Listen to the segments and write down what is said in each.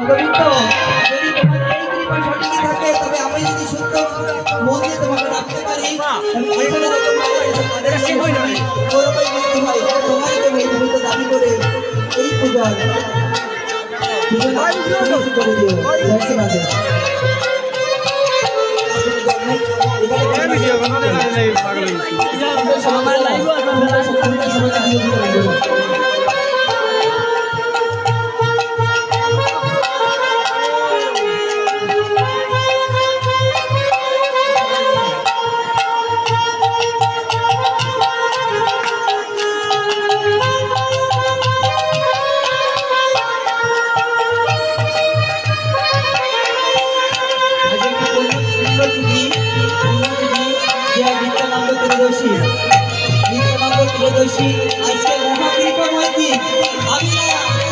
গোবিন্দ, যদি তোমার এই কৃপা সঠিকই থাকে তবে আমি যদি শুদ্ধ মন দিয়ে তোমাকে ডাকতে পারি, আমি এখানে যত মায়ের এসে তাদের সঙ্গে গৌরবাই বলতে হয়, তোমারই তো মেয়ে তো দাবি করে এই পূজার করে দিও। দর্শনাথে আজকে মহাকৃপাময় দিন। আমি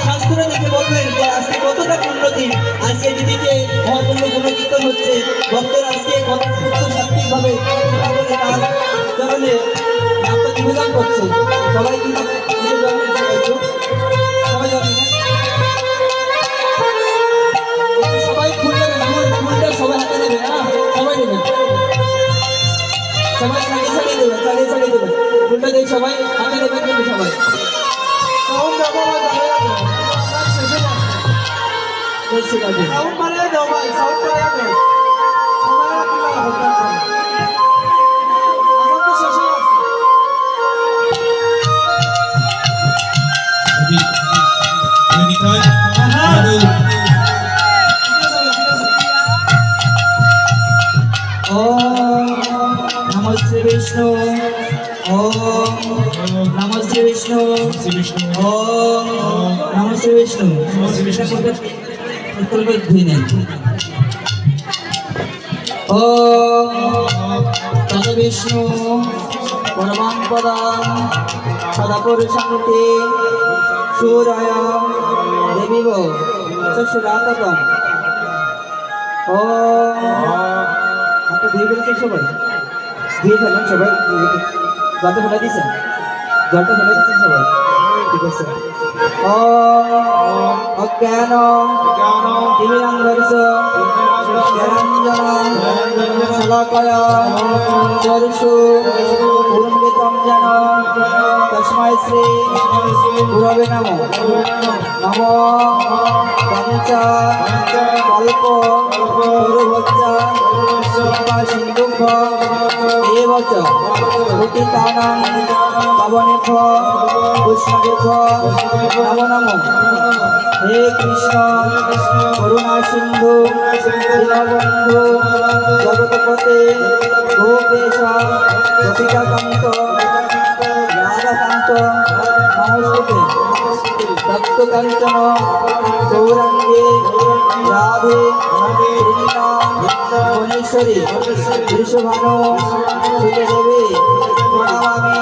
শাস্ত্র দেখে বলবেন যে আজকে কতটা পূর্ণ দিন। আজকে দিদিকে মহাপূর্ণ গুণকীর্তন হচ্ছে, ভক্তরা আজকে কত সুস্থ সাত্বিকভাবে তার চরণে নামটা নিবেদন করছে। সবাই কিন্তু সবাই জানেন, সবাই ফুল নেবেন, ফুলটা সবাই হাতে নেবেন, হ্যাঁ সবাই নেবেন, সবাই সাজিয়ে সাজিয়ে দেবেন, সাজিয়ে সাজিয়ে দেবেন ফুলটা দিয়ে সবাই হাতে নেবেন। কিন্তু সবাই সাউন্ড বাড়িয়ে দাও ভাই, সাউন্ড বাড়িয়ে দাও। नमो श्री विष्णु, ओम नमो श्री विष्णु, ओम नमो श्री विष्णु। ओम तद विष्णु परमं पदं सदा पुरुषान्ते सूर्याय देवीव चक्षुरातकम्। ओम आपको धीरे धीरे সবাই দিয়ে ফেলেন, সবাই জলটা ফেলে দিয়েছেন, জলটা ফেলে দিয়েছেন সবাই, ঠিক আছে। অজ্ঞান তিমিরান্ধস্য জ্ঞানাঞ্জনং শলাকয়া চক্ষু উন্মিলিतं যেন তস্मै শ্রী গুরবে নমঃ। নমো পঞ্চ কল্প তরুভজ্জ কৃপা সিন্ধুভ্য এব চ পতিতানাং পাবনেভ্যো বৈষ্ণবেভ্যো নমো নমঃ। হে কৃষ্ণ করুণা সিন্ধু দীনবন্ধু জগৎপতে গোপেশ গোপিকাকান্ত রাধাকান্ত নমস্তুতে। তপ্ত কাঞ্চন গৌরাঙ্গে রাধে কৃষ্ণা মনেশ্বরী বৃষভানু সুতে দেবে প্রণামামি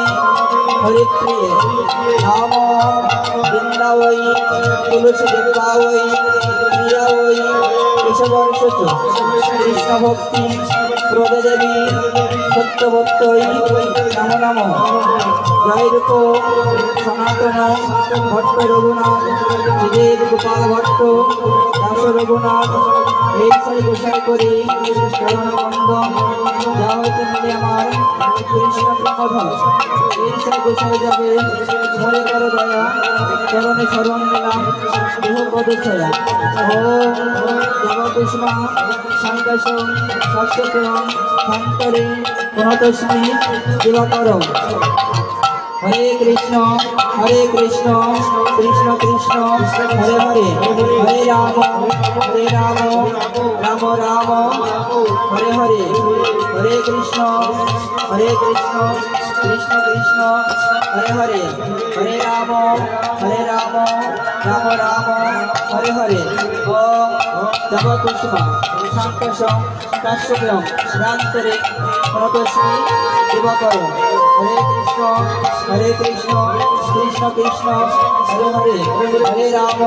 হরিপ্রিয়ে। নম বৃন্দাবৈ তুলসী দেবাবৈ প্রিয়াবৈ কেশবর্ষচ কৃষ্ণ ভক্তি প্রদে দেবী সত্যভক্তৈ নমো নমঃ। জয় রূপ সনাতন ভট্ট রঘুনাথ শ্রীদেব গোপাল ভট্ট দাস রঘুনাথ এই সাই গোসাই করি চরণ বন্দন যা হইতে মিলে আমার কৃষ্ণ প্রেমধন। এই সাই গোসাই যাবে মনে করো দয়া চরণে শরণ নিলাম দেহ পদছয়া। ওম দেবকুষ্মা সংকাশং শাশ্বতং শান্তরে প্রণতস্মি দিবাকরং। হরে কৃষ্ণ কৃষ্ণ কৃষ্ণ হরে হরে, হরে রাম রাম রাম হরে হরে। হরে কৃষ্ণ কৃষ্ণ কৃষ্ণ হরে হরে, হরে রাম রাম রাম হরে হরে। ওম দেবকুষ্মা সংকাশং কাশ্যপেয়ং শ্রান্তরে প্রণতস্মি দিবাকরং। হরে কৃষ্ণ কৃষ্ণ কৃষ্ণ হরে হরে, হরে রাম